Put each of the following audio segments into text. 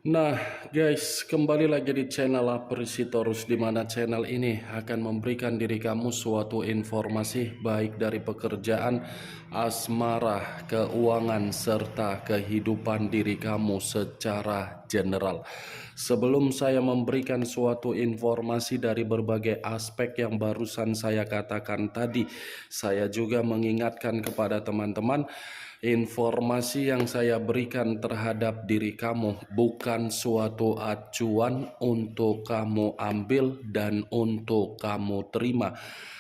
Nah guys, kembali lagi di channel Apresitorus, di mana channel ini akan memberikan diri kamu suatu informasi baik dari pekerjaan, asmara, keuangan, serta kehidupan diri kamu secara general. Sebelum saya memberikan suatu informasi dari berbagai aspek yang barusan saya katakan tadi, saya juga mengingatkan kepada teman-teman, informasi yang saya berikan terhadap diri kamu bukan suatu acuan untuk kamu ambil dan untuk kamu terima.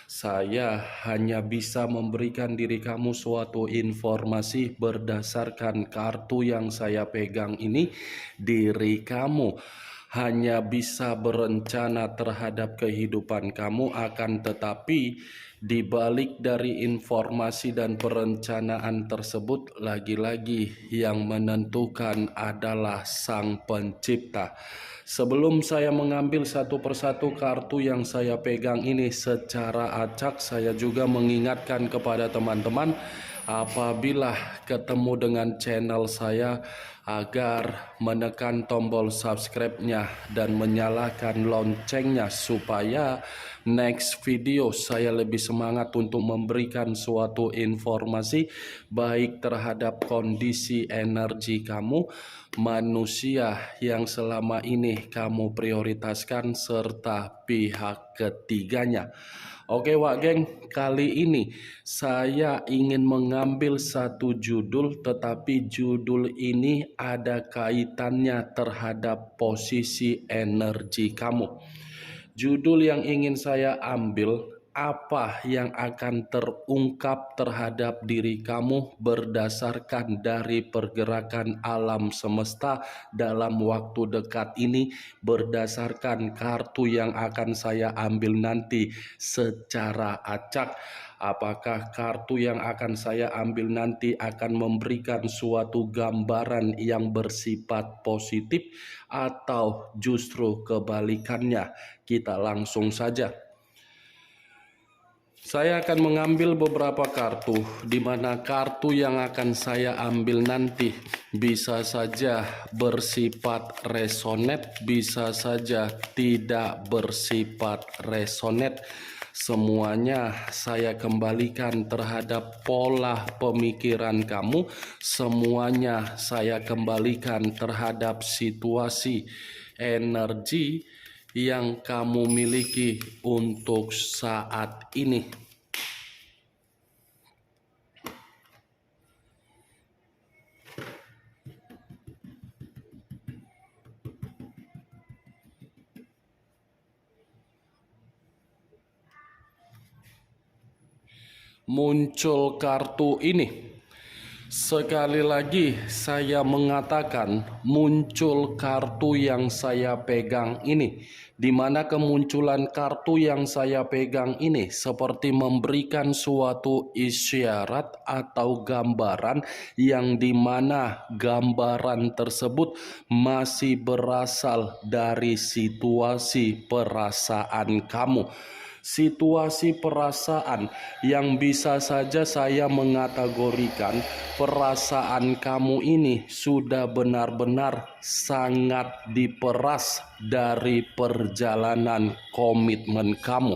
Saya hanya bisa memberikan diri kamu suatu informasi berdasarkan kartu yang saya pegang ini. Diri kamu hanya bisa berencana terhadap kehidupan kamu, akan tetapi di balik dari informasi dan perencanaan tersebut, lagi-lagi yang menentukan adalah Sang Pencipta. Sebelum saya mengambil satu persatu kartu yang saya pegang ini secara acak, saya juga mengingatkan kepada teman-teman, apabila ketemu dengan channel saya, agar menekan tombol subscribe-nya dan menyalakan loncengnya supaya next video saya lebih semangat untuk memberikan suatu informasi baik terhadap kondisi energi kamu, manusia yang selama ini kamu prioritaskan, serta pihak ketiganya. Oke Wak Geng, kali ini saya ingin mengambil satu judul, tetapi judul ini ada kaitannya terhadap posisi energi kamu. Judul yang ingin saya ambil, apa yang akan terungkap terhadap diri kamu berdasarkan dari pergerakan alam semesta dalam waktu dekat ini, berdasarkan kartu yang akan saya ambil nanti secara acak. Apakah kartu yang akan saya ambil nanti akan memberikan suatu gambaran yang bersifat positif atau justru kebalikannya? Kita langsung saja. Saya akan mengambil beberapa kartu, di mana kartu yang akan saya ambil nanti bisa saja bersifat resonate, bisa saja tidak bersifat resonate. Semuanya saya kembalikan terhadap pola pemikiran kamu, semuanya saya kembalikan terhadap situasi energi yang kamu miliki untuk saat ini. Muncul kartu ini. Sekali lagi saya mengatakan, muncul kartu yang saya pegang ini, di mana kemunculan kartu yang saya pegang ini seperti memberikan suatu isyarat atau gambaran, yang dimana gambaran tersebut masih berasal dari situasi perasaan kamu. Situasi perasaan yang bisa saja saya mengategorikan perasaan kamu ini sudah benar-benar sangat diperas dari perjalanan komitmen kamu.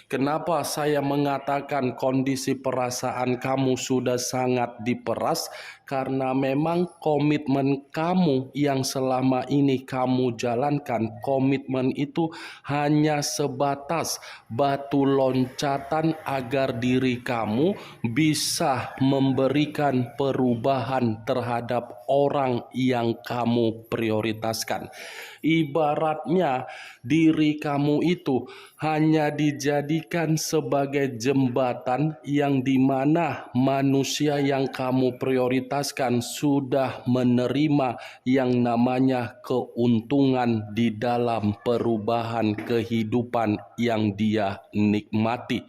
Kenapa saya mengatakan kondisi perasaan kamu sudah sangat diperas? Karena memang komitmen kamu yang selama ini kamu jalankan, komitmen itu hanya sebatas batu loncatan agar diri kamu bisa memberikan perubahan terhadap orang yang kamu prioritaskan. Ibaratnya diri kamu itu hanya dijadikan sebagai jembatan, yang dimana manusia yang kamu prioritaskan sudah menerima yang namanya keuntungan di dalam perubahan kehidupan yang dia nikmati.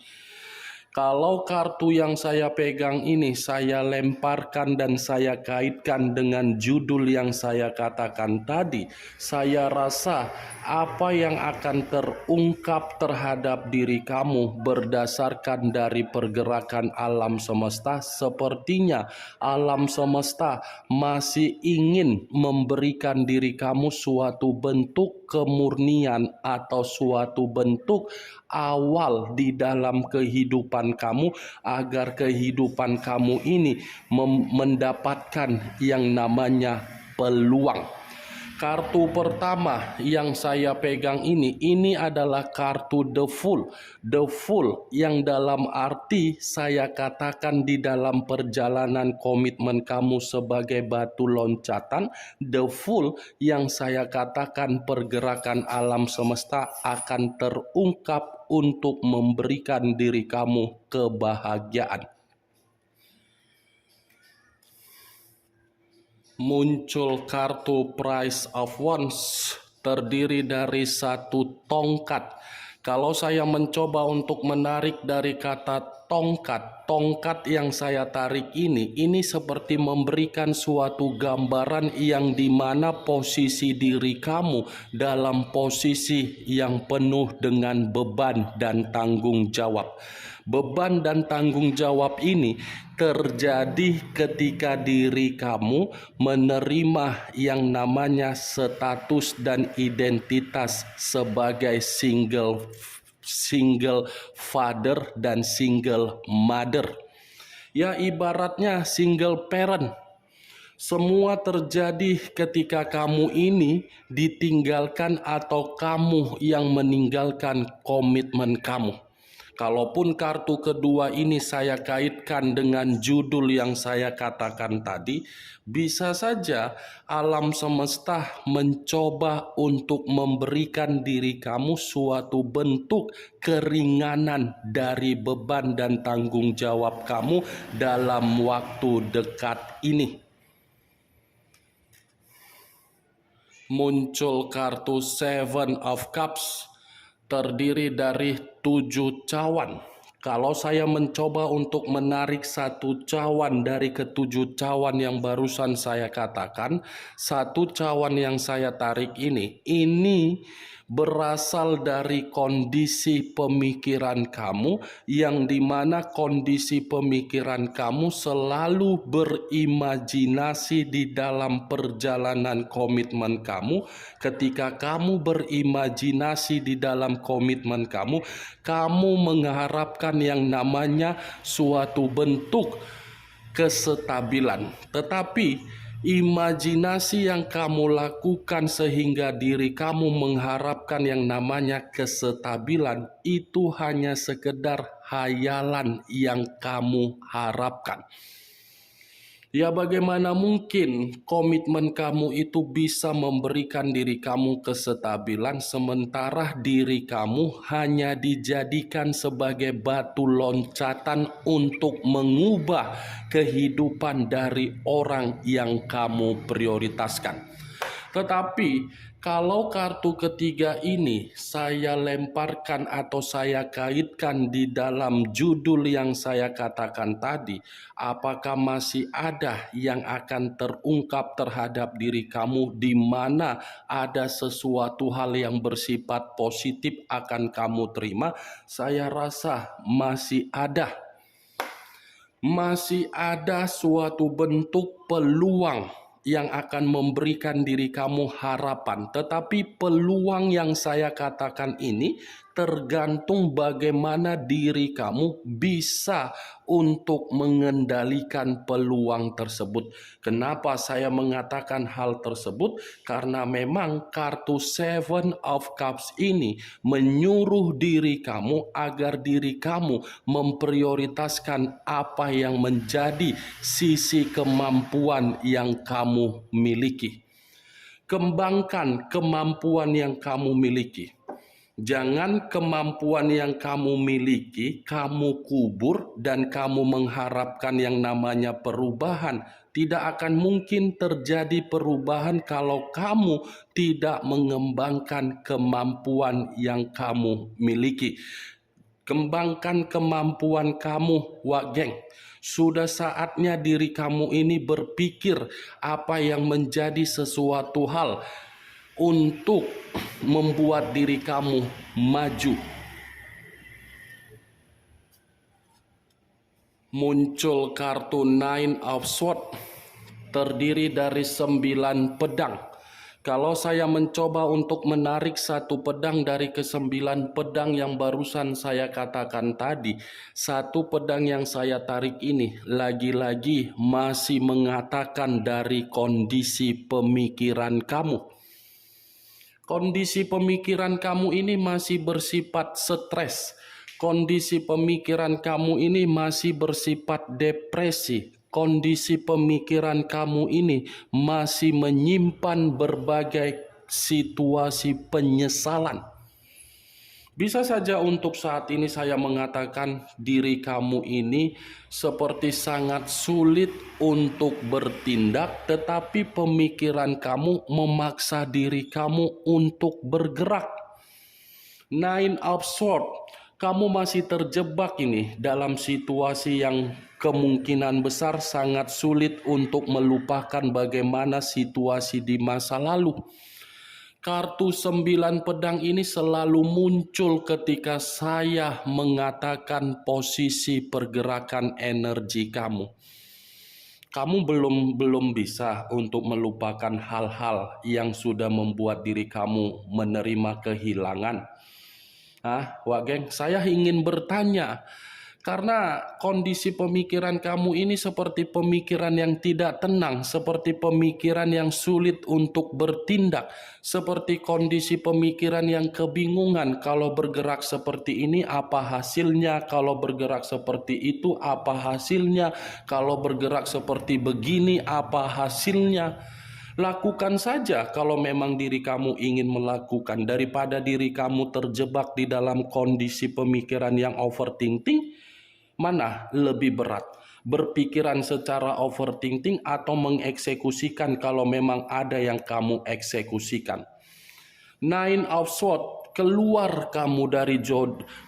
Kalau kartu yang saya pegang ini saya lemparkan dan saya kaitkan dengan judul yang saya katakan tadi, saya rasa apa yang akan terungkap terhadap diri kamu berdasarkan dari pergerakan alam semesta, sepertinya alam semesta masih ingin memberikan diri kamu suatu bentuk kemurnian atau suatu bentuk awal di dalam kehidupan kamu, agar kehidupan kamu ini mendapatkan yang namanya peluang. Kartu pertama yang saya pegang ini adalah kartu The Fool. The Fool yang dalam arti saya katakan di dalam perjalanan komitmen kamu sebagai batu loncatan. The Fool yang saya katakan pergerakan alam semesta akan terungkap untuk memberikan diri kamu kebahagiaan. Muncul kartu Price of Wands, terdiri dari satu tongkat. Kalau saya mencoba untuk menarik dari kata tongkat yang saya tarik ini seperti memberikan suatu gambaran yang dimana posisi diri kamu dalam posisi yang penuh dengan beban dan tanggung jawab. Beban dan tanggung jawab ini terjadi ketika diri kamu menerima yang namanya status dan identitas sebagai single father dan single mother. Ya, ibaratnya single parent. Semua terjadi ketika kamu ini ditinggalkan atau kamu yang meninggalkan komitmen kamu. Kalaupun kartu kedua ini saya kaitkan dengan judul yang saya katakan tadi, bisa saja alam semesta mencoba untuk memberikan diri kamu suatu bentuk keringanan dari beban dan tanggung jawab kamu dalam waktu dekat ini. Muncul kartu Seven of Cups, terdiri dari 7 cawan. Kalau saya mencoba untuk menarik satu cawan dari ketujuh cawan yang barusan saya katakan, satu cawan yang saya tarik ini berasal dari kondisi pemikiran kamu, yang dimana kondisi pemikiran kamu selalu berimajinasi di dalam perjalanan komitmen kamu. Ketika kamu berimajinasi di dalam komitmen kamu, kamu mengharapkan yang namanya suatu bentuk kestabilan. Tetapi imajinasi yang kamu lakukan sehingga diri kamu mengharapkan yang namanya kestabilan itu hanya sekedar hayalan yang kamu harapkan. Ya, bagaimana mungkin komitmen kamu itu bisa memberikan diri kamu kestabilan sementara diri kamu hanya dijadikan sebagai batu loncatan untuk mengubah kehidupan dari orang yang kamu prioritaskan. Tetapi kalau kartu ketiga ini saya lemparkan atau saya kaitkan di dalam judul yang saya katakan tadi, apakah masih ada yang akan terungkap terhadap diri kamu di mana ada sesuatu hal yang bersifat positif akan kamu terima? Saya rasa masih ada. Masih ada suatu bentuk peluang yang akan memberikan diri kamu harapan. Tetapi peluang yang saya katakan ini tergantung bagaimana diri kamu bisa untuk mengendalikan peluang tersebut. Kenapa saya mengatakan hal tersebut? Karena memang kartu Seven of Cups ini menyuruh diri kamu agar diri kamu memprioritaskan apa yang menjadi sisi kemampuan yang kamu miliki. Kembangkan kemampuan yang kamu miliki. Jangan kemampuan yang kamu miliki kamu kubur dan kamu mengharapkan yang namanya perubahan. Tidak akan mungkin terjadi perubahan kalau kamu tidak mengembangkan kemampuan yang kamu miliki. Kembangkan kemampuan kamu, Wak Geng. Sudah saatnya diri kamu ini berpikir apa yang menjadi sesuatu hal untuk membuat diri kamu maju. Muncul kartu Nine of Swords, terdiri dari 9 pedang. Kalau saya mencoba untuk menarik satu pedang dari ke-9 pedang yang barusan saya katakan tadi, satu pedang yang saya tarik ini lagi-lagi masih mengatakan dari kondisi pemikiran kamu. Kondisi pemikiran kamu ini masih bersifat stres. Kondisi pemikiran kamu ini masih bersifat depresi. Kondisi pemikiran kamu ini masih menyimpan berbagai situasi penyesalan. Bisa saja untuk saat ini saya mengatakan diri kamu ini seperti sangat sulit untuk bertindak, tetapi pemikiran kamu memaksa diri kamu untuk bergerak. Nine of Swords, kamu masih terjebak ini dalam situasi yang kemungkinan besar sangat sulit untuk melupakan bagaimana situasi di masa lalu. Kartu 9 pedang ini selalu muncul ketika saya mengatakan posisi pergerakan energi kamu. Kamu belum bisa untuk melupakan hal-hal yang sudah membuat diri kamu menerima kehilangan. Wak Geng, saya ingin bertanya, karena kondisi pemikiran kamu ini seperti pemikiran yang tidak tenang, seperti pemikiran yang sulit untuk bertindak, seperti kondisi pemikiran yang kebingungan. Kalau bergerak seperti ini, apa hasilnya? Kalau bergerak seperti itu, apa hasilnya? Kalau bergerak seperti begini, apa hasilnya? Lakukan saja kalau memang diri kamu ingin melakukan, daripada diri kamu terjebak di dalam kondisi pemikiran yang overthinking. Mana lebih berat? Berpikiran secara overthinking atau mengeksekusikan kalau memang ada yang kamu eksekusikan? Nine of Swords, keluar kamu dari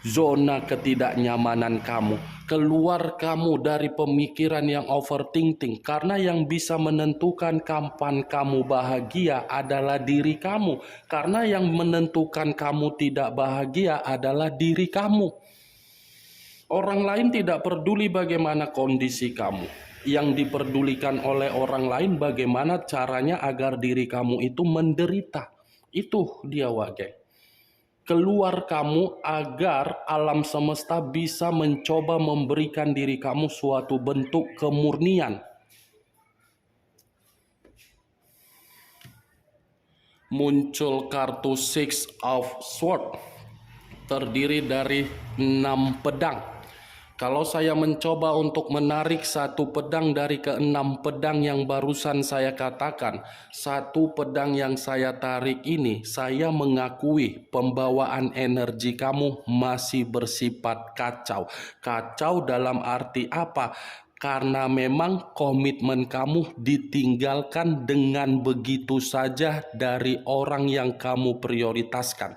zona ketidaknyamanan kamu. Keluar kamu dari pemikiran yang overthinking. Karena yang bisa menentukan kapan kamu bahagia adalah diri kamu. Karena yang menentukan kamu tidak bahagia adalah diri kamu. Orang lain tidak peduli bagaimana kondisi kamu. Yang diperdulikan oleh orang lain bagaimana caranya agar diri kamu itu menderita. Itu dia, Wak Geng. Keluar kamu agar alam semesta bisa mencoba memberikan diri kamu suatu bentuk kemurnian. Muncul kartu Six of Swords, terdiri dari 6 pedang. Kalau saya mencoba untuk menarik satu pedang dari ke-6 pedang yang barusan saya katakan, satu pedang yang saya tarik ini, saya mengakui pembawaan energi kamu masih bersifat kacau. Kacau dalam arti apa? Karena memang komitmen kamu ditinggalkan dengan begitu saja dari orang yang kamu prioritaskan.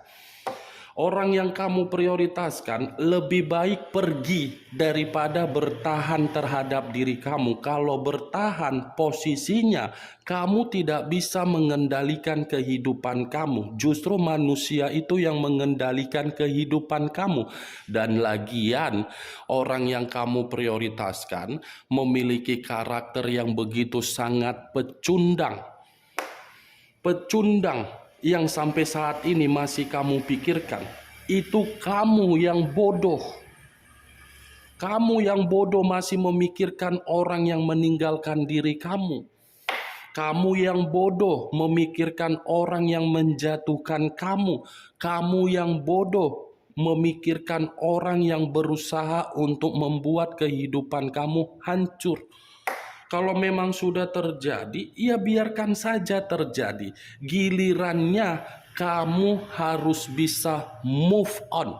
Orang yang kamu prioritaskan lebih baik pergi daripada bertahan terhadap diri kamu. Kalau bertahan, posisinya kamu tidak bisa mengendalikan kehidupan kamu. Justru manusia itu yang mengendalikan kehidupan kamu. Dan lagian, orang yang kamu prioritaskan memiliki karakter yang begitu sangat pecundang. Pecundang yang sampai saat ini masih kamu pikirkan, itu kamu yang bodoh. Kamu yang bodoh masih memikirkan orang yang meninggalkan diri kamu. Kamu yang bodoh memikirkan orang yang menjatuhkan kamu. Kamu yang bodoh memikirkan orang yang berusaha untuk membuat kehidupan kamu hancur. Kalau memang sudah terjadi, ya biarkan saja terjadi. Gilirannya kamu harus bisa move on.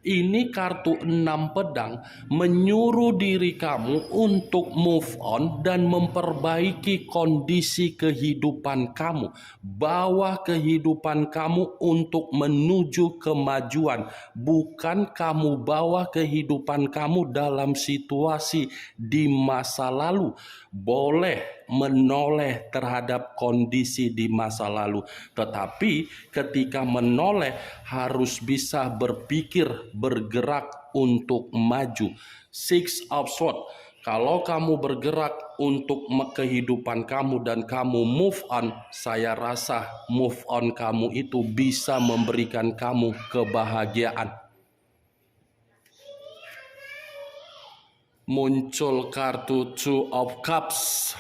Ini kartu 6 pedang menyuruh diri kamu untuk move on dan memperbaiki kondisi kehidupan kamu. Bawa kehidupan kamu untuk menuju kemajuan. Bukan kamu bawa kehidupan kamu dalam situasi di masa lalu. Boleh menoleh terhadap kondisi di masa lalu, tetapi ketika menoleh harus bisa berpikir, bergerak untuk maju. Six of Swords. Kalau kamu bergerak untuk kehidupan kamu dan kamu move on, saya rasa move on kamu itu bisa memberikan kamu kebahagiaan. Muncul kartu Two of Cups,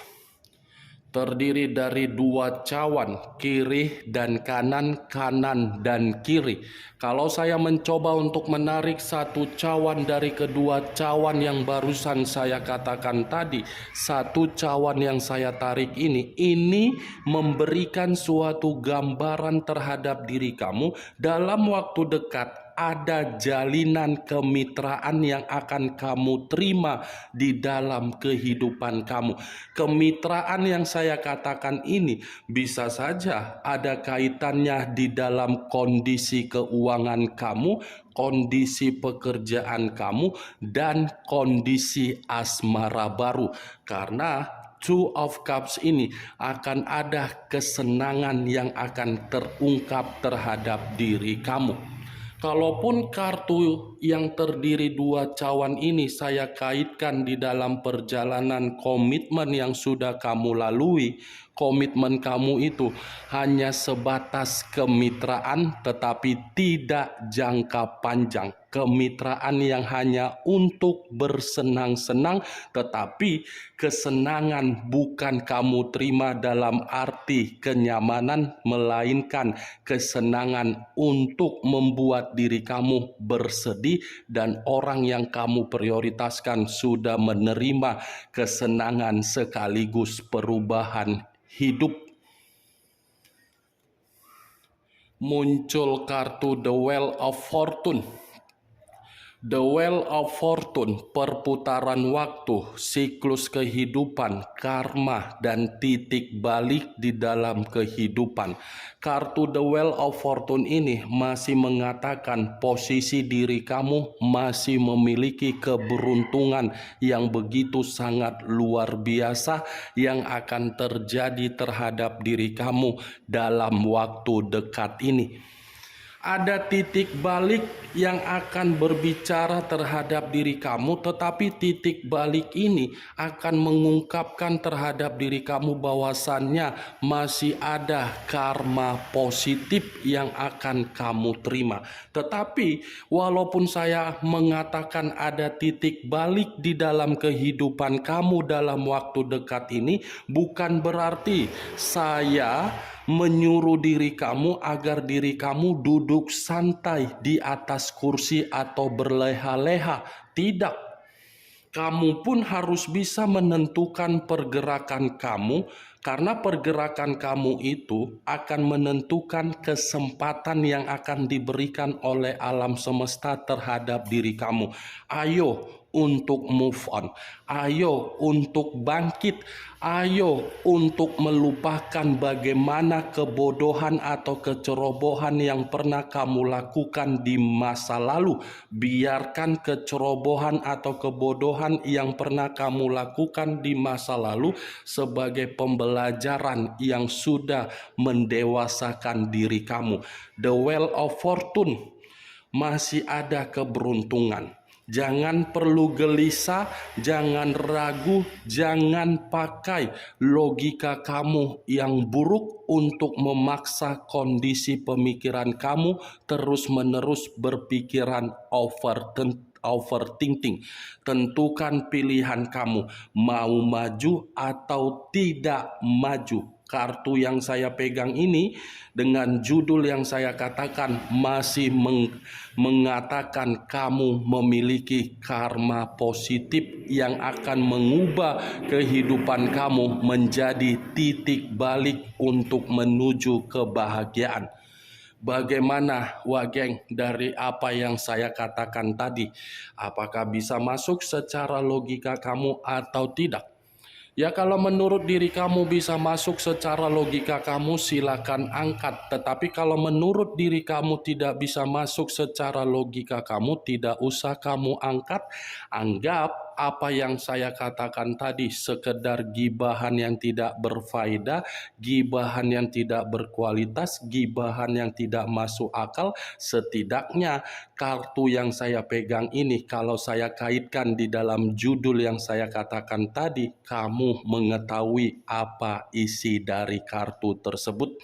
terdiri dari 2 cawan, kiri dan kanan, kanan dan kiri. Kalau saya mencoba untuk menarik 1 cawan dari kedua cawan yang barusan saya katakan tadi, 1 cawan yang saya tarik ini memberikan suatu gambaran terhadap diri kamu dalam waktu dekat. Ada jalinan kemitraan yang akan kamu terima di dalam kehidupan kamu. Kemitraan yang saya katakan ini bisa saja ada kaitannya di dalam kondisi keuangan kamu, kondisi pekerjaan kamu, dan kondisi asmara baru. Karena Two of Cups ini akan ada kesenangan yang akan terungkap terhadap diri kamu. Kalaupun kartu yang terdiri 2 cawan ini saya kaitkan di dalam perjalanan komitmen yang sudah kamu lalui, komitmen kamu itu hanya sebatas kemitraan tetapi tidak jangka panjang. Kemitraan yang hanya untuk bersenang-senang, tetapi kesenangan bukan kamu terima dalam arti kenyamanan, melainkan kesenangan untuk membuat diri kamu bersedih dan orang yang kamu prioritaskan sudah menerima kesenangan sekaligus perubahan hidup. Muncul kartu The Wheel of Fortune. The Wheel of Fortune, perputaran waktu, siklus kehidupan, karma, dan titik balik di dalam kehidupan. Kartu The Wheel of Fortune ini masih mengatakan posisi diri kamu masih memiliki keberuntungan yang begitu sangat luar biasa yang akan terjadi terhadap diri kamu dalam waktu dekat ini. Ada titik balik yang akan berbicara terhadap diri kamu, tetapi titik balik ini akan mengungkapkan terhadap diri kamu bahwasannya masih ada karma positif yang akan kamu terima. Tetapi walaupun saya mengatakan ada titik balik di dalam kehidupan kamu dalam waktu dekat ini, bukan berarti saya menyuruh diri kamu agar diri kamu duduk santai di atas kursi atau berleha-leha. Tidak. Kamu pun harus bisa menentukan pergerakan kamu, karena pergerakan kamu itu akan menentukan kesempatan yang akan diberikan oleh alam semesta terhadap diri kamu. Ayo untuk move on, ayo untuk bangkit, ayo untuk melupakan bagaimana kebodohan atau kecerobohan yang pernah kamu lakukan di masa lalu. Biarkan kecerobohan atau kebodohan yang pernah kamu lakukan di masa lalu sebagai pembelajaran yang sudah mendewasakan diri kamu. The Wheel of Fortune, masih ada keberuntungan. Jangan perlu gelisah, jangan ragu, jangan pakai logika kamu yang buruk untuk memaksa kondisi pemikiran kamu terus-menerus berpikiran overthinking. Tentukan pilihan kamu, mau maju atau tidak maju. Kartu yang saya pegang ini dengan judul yang saya katakan masih mengatakan kamu memiliki karma positif yang akan mengubah kehidupan kamu menjadi titik balik untuk menuju kebahagiaan. Bagaimana Wageng dari apa yang saya katakan tadi? Apakah bisa masuk secara logika kamu atau tidak? Ya kalau menurut diri kamu bisa masuk secara logika kamu silakan angkat. Tetapi kalau menurut diri kamu tidak bisa masuk secara logika kamu tidak usah kamu angkat. Anggap apa yang saya katakan tadi sekedar gibahan yang tidak berfaedah, gibahan yang tidak berkualitas, gibahan yang tidak masuk akal. Setidaknya kartu yang saya pegang ini kalau saya kaitkan di dalam judul yang saya katakan tadi, kamu mengetahui apa isi dari kartu tersebut.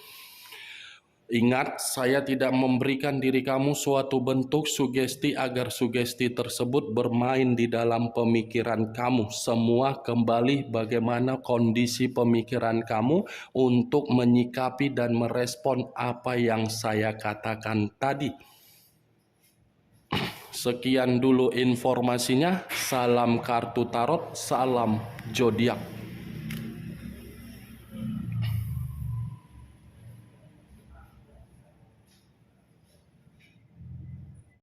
Ingat, saya tidak memberikan diri kamu suatu bentuk sugesti agar sugesti tersebut bermain di dalam pemikiran kamu. Semua kembali bagaimana kondisi pemikiran kamu untuk menyikapi dan merespon apa yang saya katakan tadi. Sekian dulu informasinya. Salam kartu tarot, salam zodiak.